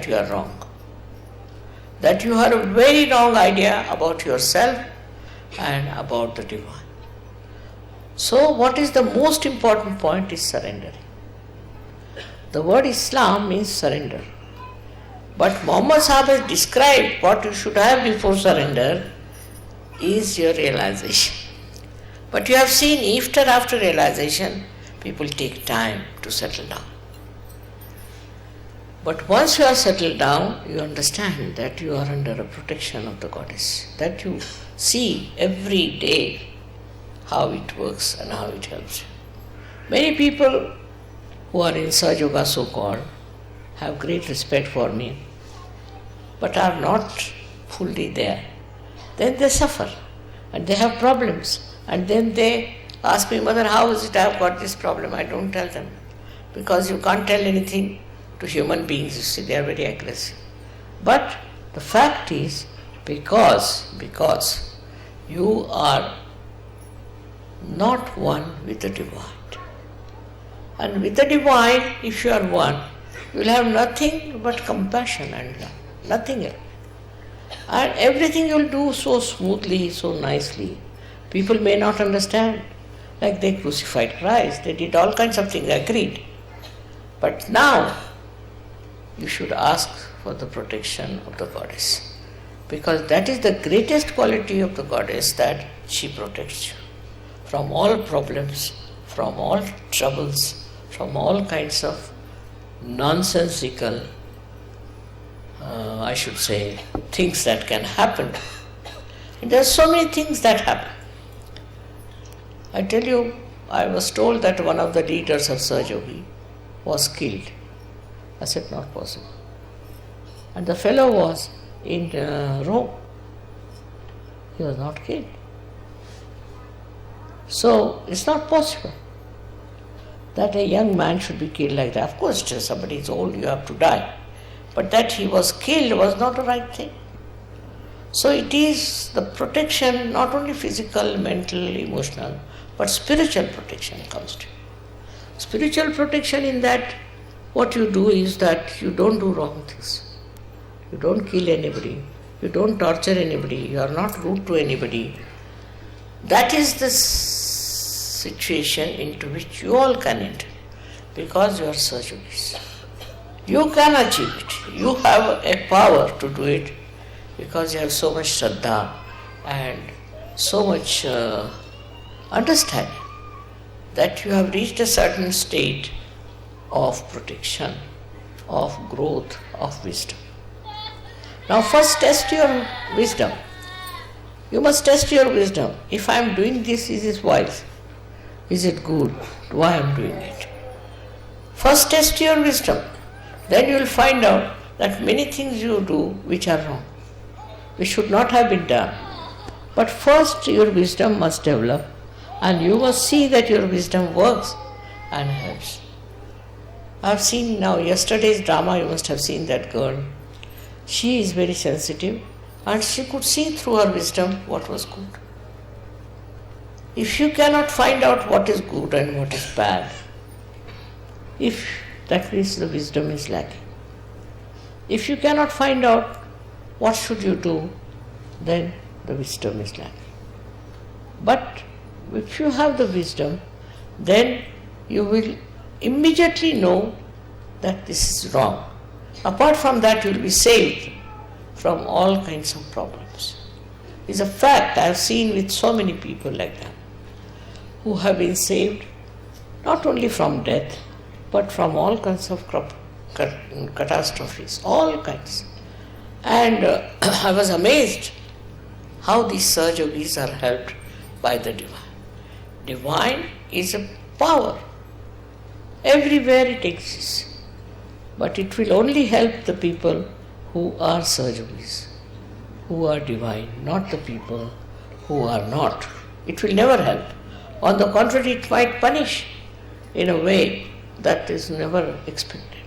you are wrong. That you have a very wrong idea about yourself and about the divine. So what is the most important point is surrendering. The word Islam means surrender. But Muhammad Sahib has described what you should have before surrender is your realization. But you have seen after realization, people take time to settle down. But once you are settled down, you understand that you are under a protection of the goddess, that you see every day how it works and how it helps you. Many people who are in Sahaja Yoga so-called have great respect for me, but are not fully there. Then they suffer and they have problems, and then they ask me, Mother, how is it I have got this problem? I don't tell them, because you can't tell anything to human beings, you see, they are very aggressive. But the fact is, because you are not one with the divine. And with the divine, if you are one, you will have nothing but compassion and love, nothing else. And everything you will do so smoothly, so nicely. People may not understand. Like they crucified Christ, they did all kinds of things, agreed. But now, you should ask for the protection of the goddess, because that is the greatest quality of the goddess, that she protects you from all problems, from all troubles, from all kinds of nonsensical, things that can happen. And there are so many things that happen. I tell you, I was told that one of the leaders of Sahaja Yoga was killed. I said, not possible. And the fellow was in Rome. He was not killed. So it's not possible that a young man should be killed like that. Of course, till somebody is old, you have to die. But that he was killed was not the right thing. So it is the protection, not only physical, mental, emotional, but spiritual protection comes to you. Spiritual protection in that what you do is that you don't do wrong things. You don't kill anybody. You don't torture anybody. You are not rude to anybody. That is the situation into which you all can enter, because you are Sahaja Yogis. You can achieve it. You have a power to do it, because you have so much Shraddha and so much understanding that you have reached a certain state of protection, of growth, of wisdom. Now first test your wisdom. You must test your wisdom. If I am doing this, is it wise? Is it good? Why I am doing it? First test your wisdom. Then you will find out that many things you do which are wrong, which should not have been done. But first your wisdom must develop, and you must see that your wisdom works and helps. I have seen now yesterday's drama, you must have seen that girl. She is very sensitive and she could see through her wisdom what was good. If you cannot find out what is good and what is bad, if that means the wisdom is lacking. If you cannot find out what should you do, then the wisdom is lacking. But if you have the wisdom, then you will immediately know that this is wrong. Apart from that, you will be saved from all kinds of problems. It's a fact. I have seen with so many people like that, who have been saved not only from death, but from all kinds of catastrophes, all kinds. And I was amazed how these Sahaja Yogis are helped by the divine. Divine is a power. Everywhere it exists. But it will only help the people who are Sahaja Yogis, who are divine, not the people who are not. It will never help. On the contrary, it might punish in a way that is never expected.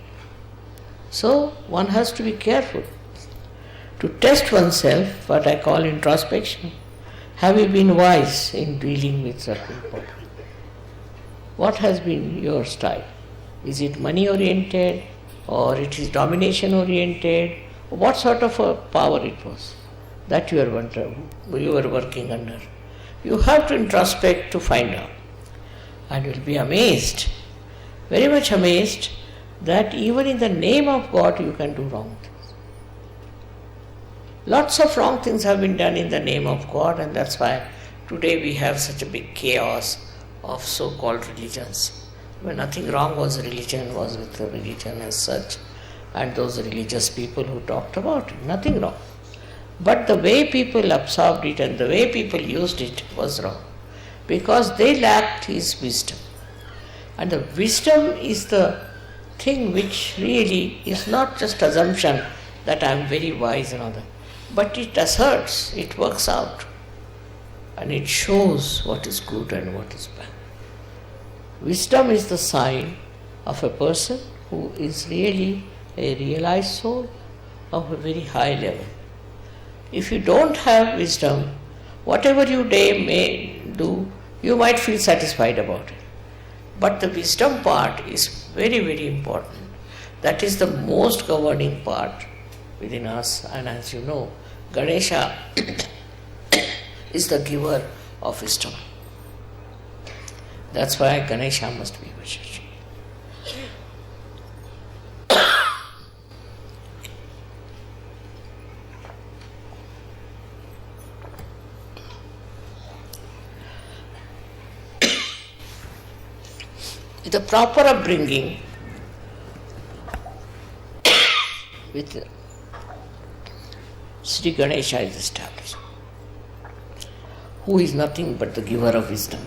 So one has to be careful to test oneself, what I call introspection. Have you been wise in dealing with certain problems? What has been your style? Is it money oriented or it is domination oriented, what sort of a power it was that you were working under. You have to introspect to find out. And you will be amazed, very much amazed, that even in the name of God you can do wrong things. Lots of wrong things have been done in the name of God, and that's why today we have such a big chaos of so-called religions. When nothing wrong was with the religion as such, and those religious people who talked about it, nothing wrong. But the way people absorbed it and the way people used it was wrong, because they lacked his wisdom. And the wisdom is the thing which really is not just assumption that I am very wise and all that, but it asserts, it works out, and it shows what is good and what is bad. Wisdom is the sign of a person who is really a realized soul of a very high level. If you don't have wisdom, whatever you may do, you might feel satisfied about it. But the wisdom part is very, very important. That is the most governing part within us. And as you know, Ganesha is the giver of wisdom. That's why Ganesha must be worshipped. With a proper upbringing, with Sri Ganesha is established, who is nothing but the giver of wisdom.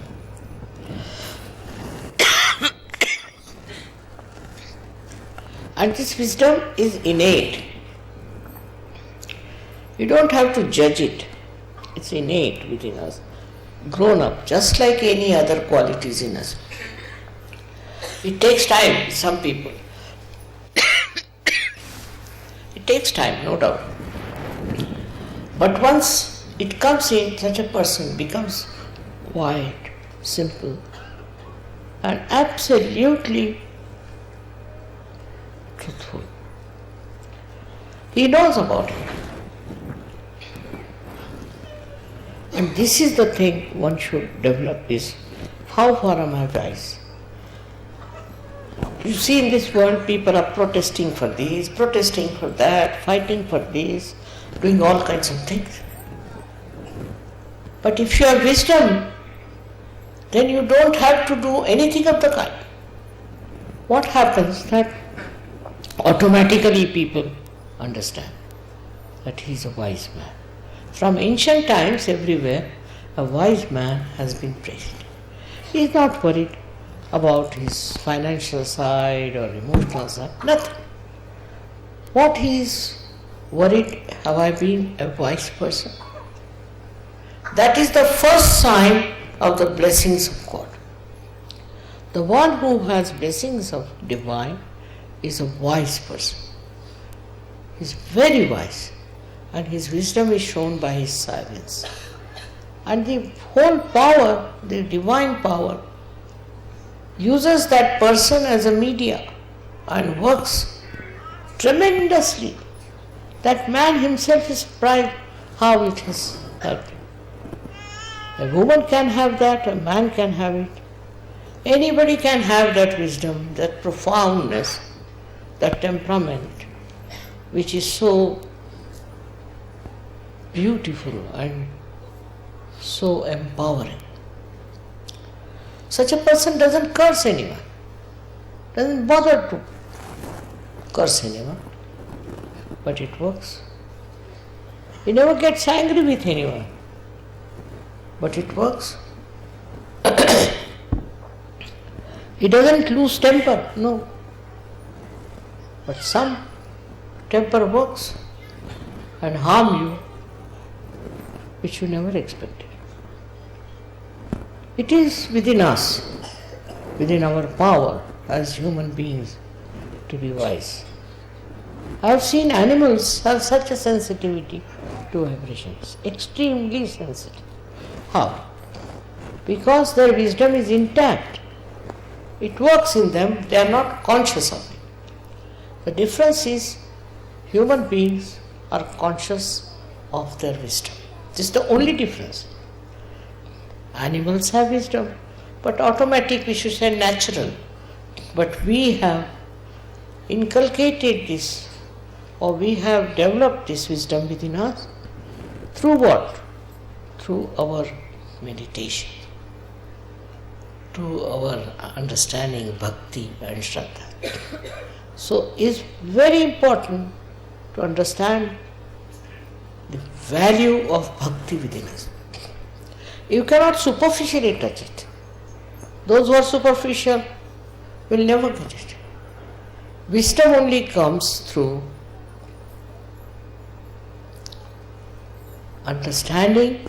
And this wisdom is innate. You don't have to judge it. It's innate within us, grown up, just like any other qualities in us. It takes time with some people. It takes time, no doubt. But once it comes in, such a person becomes quiet, simple, and absolutely truthful. He knows about it. And this is the thing one should develop, is how far am I wise? You see, in this world people are protesting for this, protesting for that, fighting for this, doing all kinds of things. But if you have wisdom, then you don't have to do anything of the kind. What happens? That automatically people understand that he is a wise man. From ancient times, everywhere, a wise man has been praised. He is not worried about his financial side or emotional side, nothing. What he is worried, have I been a wise person? That is the first sign of the blessings of God. The one who has blessings of divine is a wise person. He is very wise, and his wisdom is shown by his silence. And the whole power, the divine power, uses that person as a media and works tremendously. That man himself is surprised how it has helped him. A woman can have that, a man can have it. Anybody can have that wisdom, that profoundness, that temperament, which is so beautiful and so empowering. Such a person doesn't curse anyone, doesn't bother to curse anyone, but it works. He never gets angry with anyone, but it works. He doesn't lose temper, no. But some temper works and harm you, which you never expected. It is within us, within our power as human beings, to be wise. I have seen animals have such a sensitivity to vibrations, extremely sensitive. How? Because their wisdom is intact. It works in them, they are not conscious of it. The difference is human beings are conscious of their wisdom. This is the only difference. Animals have wisdom, but automatic, we should say natural. But we have inculcated this, or we have developed this wisdom within us. Through what? Through our meditation, through our understanding bhakti and shraddha. So it's very important to understand the value of bhakti within us. You cannot superficially touch it. Those who are superficial will never get it. Wisdom only comes through understanding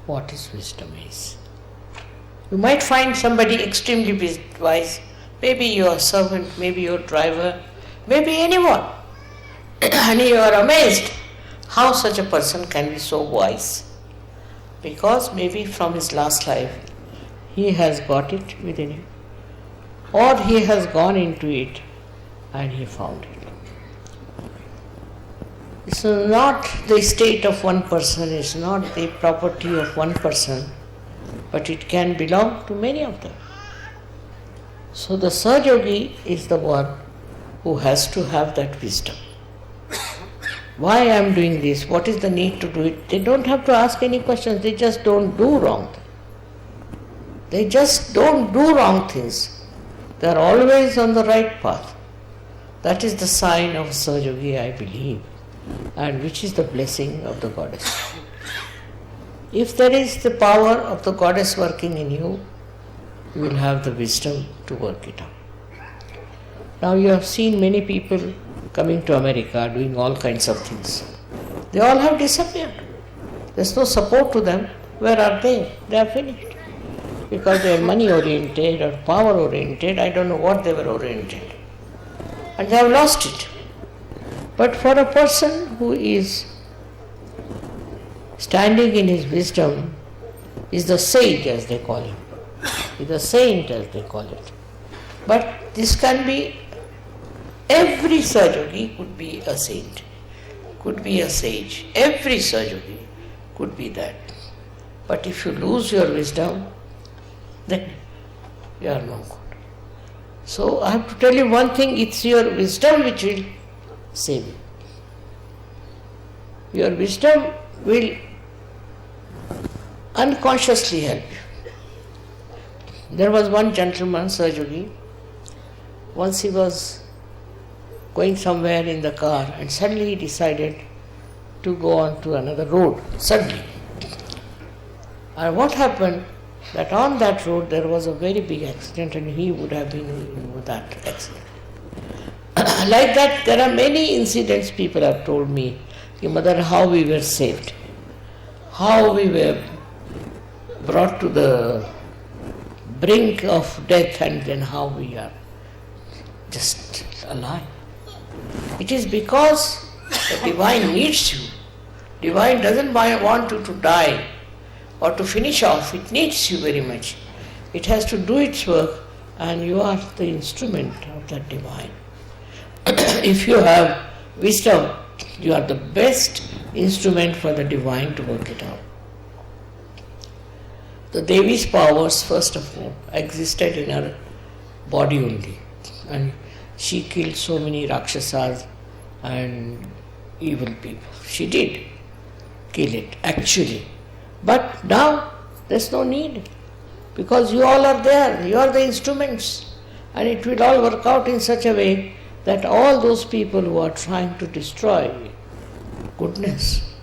what is wisdom is. You might find somebody extremely wise, maybe your servant, maybe your driver, maybe anyone, and you are amazed how such a person can be so wise. Because maybe from his last life he has got it within him, or he has gone into it and he found it. It's not the state of one person, it's not the property of one person, but it can belong to many of them. So the Sahaja is the one who has to have that wisdom. Why I am doing this? What is the need to do it? They don't have to ask any questions, they just don't do wrong things. They just don't do wrong things. They are always on the right path. That is the sign of Sahaja, I believe, and which is the blessing of the goddess. If there is the power of the goddess working in you, you will have the wisdom to work it out. Now you have seen many people coming to America doing all kinds of things. They all have disappeared. There's no support to them. Where are they? They are finished. Because they are money oriented or power oriented, I don't know what they were oriented. And they have lost it. But for a person who is standing in his wisdom, is the sage as they call him, is the saint as they call it. But this can be, every Sahaja could be a saint, could be a sage. Every Sahaja could be that. But if you lose your wisdom, then you are no good. So I have to tell you one thing, it's your wisdom which will save you. Your wisdom will unconsciously help you. There was one gentleman, Sahaja, once he was going somewhere in the car and suddenly he decided to go on to another road, suddenly. And what happened, that on that road there was a very big accident and he would have been in that accident. Like that, there are many incidents people have told me, Mother, how we were saved, how we were brought to the brink of death and then how we are just alive. It is because the divine needs you. Divine doesn't want you to die or to finish off. It needs you very much. It has to do its work and you are the instrument of that divine. If you have wisdom, you are the best instrument for the divine to work it out. The Devi's powers, first of all, existed in her body only. And she killed so many Rakshasas and evil people. She did kill it, actually. But now, there's no need. Because you all are there, you are the instruments. And it will all work out in such a way that all those people who are trying to destroy goodness,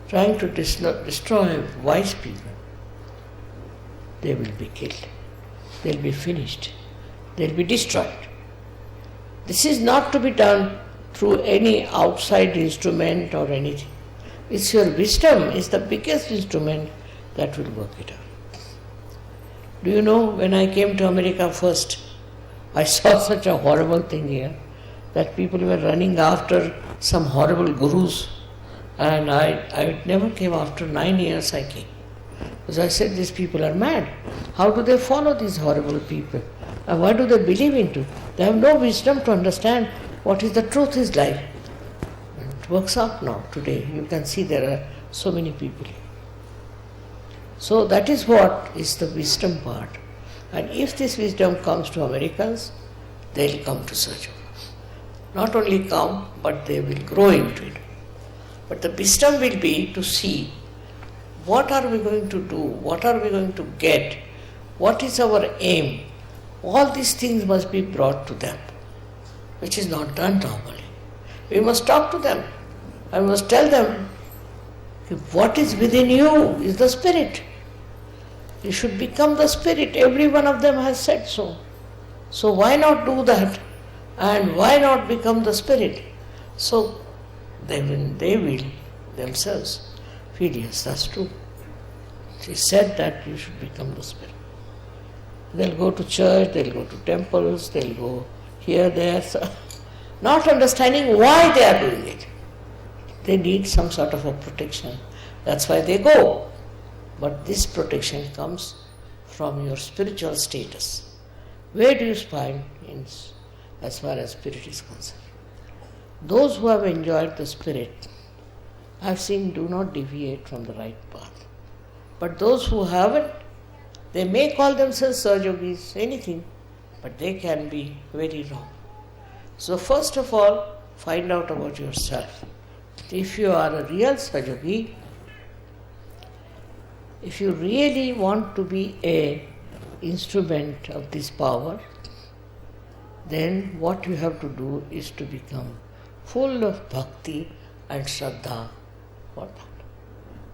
trying to destroy wise people, they will be killed. They'll be finished. They'll be destroyed. This is not to be done through any outside instrument or anything. It's your wisdom is the biggest instrument that will work it out. Do you know, when I came to America first, I saw such a horrible thing here, that people were running after some horrible gurus, and I never came. After 9 years I came. As I said, these people are mad. How do they follow these horrible people? And what do they believe into? They have no wisdom to understand what is the truth is like. And it works out now, today. You can see there are so many people. So that is what is the wisdom part. And if this wisdom comes to Americans, they will come to search of us. Not only come, but they will grow into it. But the wisdom will be to see what are we going to do, what are we going to get, what is our aim. All these things must be brought to them, which is not done normally. We must talk to them. I must tell them, what is within you is the spirit. You should become the spirit. Every one of them has said so. So why not do that? And why not become the spirit? So they will themselves feel, yes, that's true. She said that you should become the spirit. They'll go to church, they'll go to temples, they'll go here, there, so not understanding why they are doing it. They need some sort of a protection. That's why they go. But this protection comes from your spiritual status. Where do you find as far as spirit is concerned? Those who have enjoyed the spirit, I've seen, do not deviate from the right path. But those who haven't, they may call themselves Sahajogis, anything, but they can be very wrong. So first of all, find out about yourself. If you are a real Sahajogi, if you really want to be an instrument of this power, then what you have to do is to become full of bhakti and shraddha for that.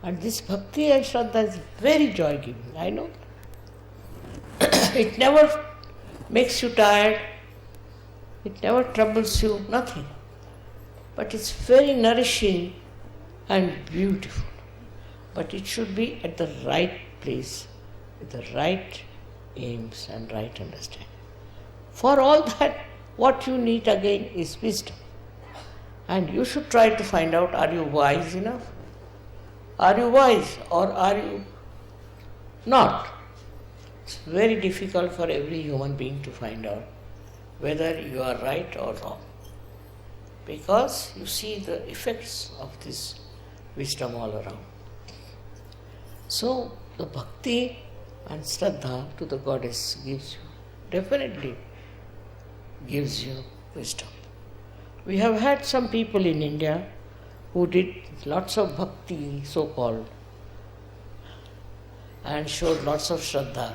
And this bhakti and shraddha is very joy-giving, I know. It never makes you tired, it never troubles you, nothing. But it's very nourishing and beautiful. But it should be at the right place, with the right aims and right understanding. For all that, what you need again is wisdom. And you should try to find out, are you wise enough? Are you wise or are you not? It's very difficult for every human being to find out whether you are right or wrong. Because you see the effects of this wisdom all around. So the bhakti and shraddha to the goddess definitely gives you wisdom. We have had some people in India who did lots of bhakti, so-called, and showed lots of shraddha,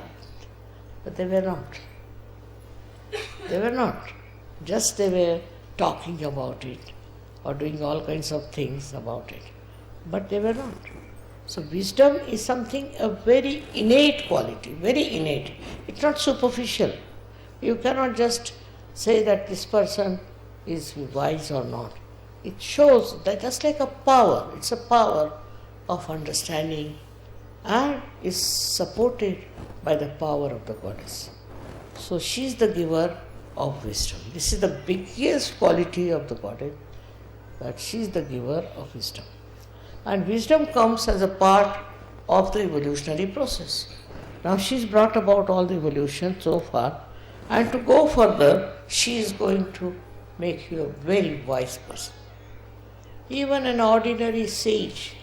but they were not. They were not. Just they were talking about it or doing all kinds of things about it, but they were not. So wisdom is something, a very innate quality, very innate. It's not superficial. You cannot just say that this person is wise or not. It shows that just like a power, it's a power of understanding and is supported by the power of the goddess. So she is the giver of wisdom. This is the biggest quality of the goddess, that she is the giver of wisdom. And wisdom comes as a part of the evolutionary process. Now she's brought about all the evolution so far, and to go further, she is going to make you a very wise person. Even an ordinary sage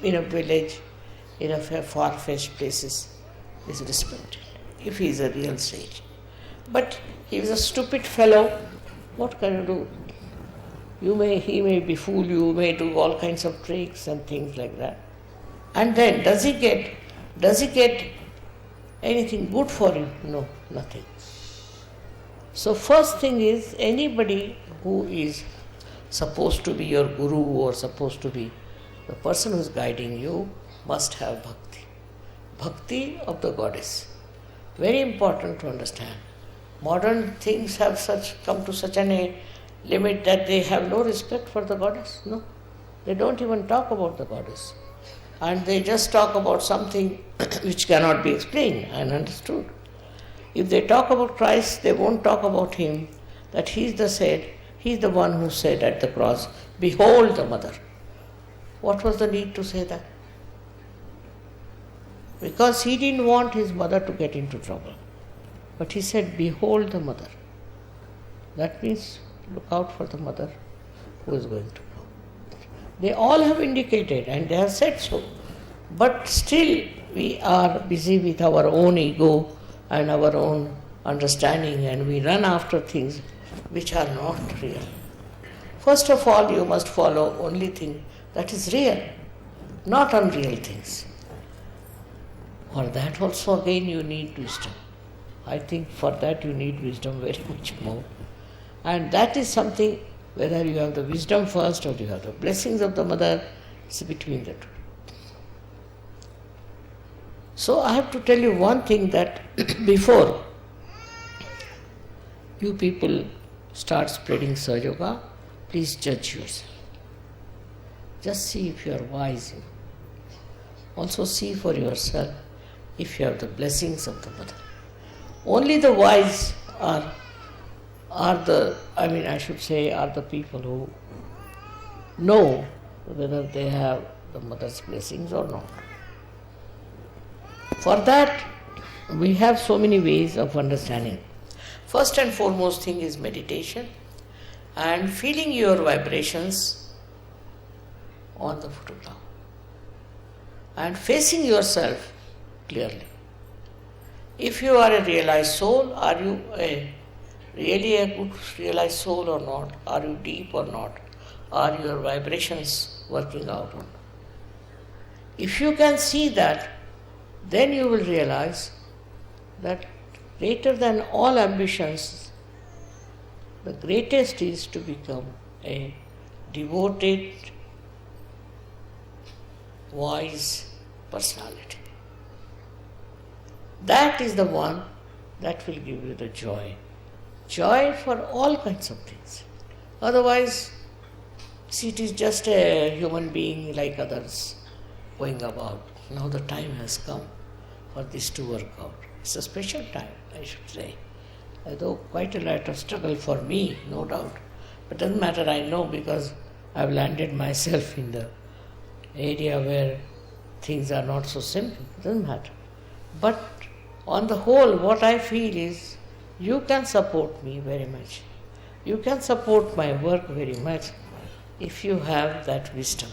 in a village, in a far-fetched places, is respected, if he is a real sage. But he is a stupid fellow, what can you do? He may befool you, may do all kinds of tricks and things like that. And then, does he get anything good for him? No, nothing. So first thing is, anybody who is supposed to be your guru or supposed to be the person who is guiding you must have bhakti. Bhakti of the goddess. Very important to understand. Modern things have come to such a limit that they have no respect for the goddess. No, they don't even talk about the goddess. And they just talk about something which cannot be explained and understood. If they talk about Christ, they won't talk about him, that he's the one who said at the cross, "Behold the mother." What was the need to say that? because he didn't want his mother to get into trouble. But he said, behold the mother. That means look out for the mother who is going to know. They all have indicated and they have said so. But still we are busy with our own ego and our own understanding, and we run after things which are not real. First of all, you must follow only thing that is real, not unreal things. For that also again you need wisdom. I think for that you need wisdom very much more. And that is something, whether you have the wisdom first or you have the blessings of the mother, it's between the two. So I have to tell you one thing, that before you people start spreading Sahaja Yoga, please judge yourself. Just see if you are wise. Also see for yourself if you have the blessings of the mother. Only the wise are the people who know whether they have the mother's blessings or not. For that, we have so many ways of understanding. First and foremost thing is meditation and feeling your vibrations on the photograph and facing yourself clearly. If you are a realized soul, are you really a good realized soul or not? Are you deep or not? Are your vibrations working out or not? If you can see that, then you will realize that greater than all ambitions, the greatest is to become a devoted, wise personality. That is the one that will give you the joy. Joy for all kinds of things. Otherwise, see, it is just a human being like others going about. Now the time has come for this to work out. It's a special time, I should say. Although quite a lot of struggle for me, no doubt. But doesn't matter, I know, because I've landed myself in the area where things are not so simple. It doesn't matter. But on the whole, what I feel is, you can support me very much. You can support my work very much if you have that wisdom.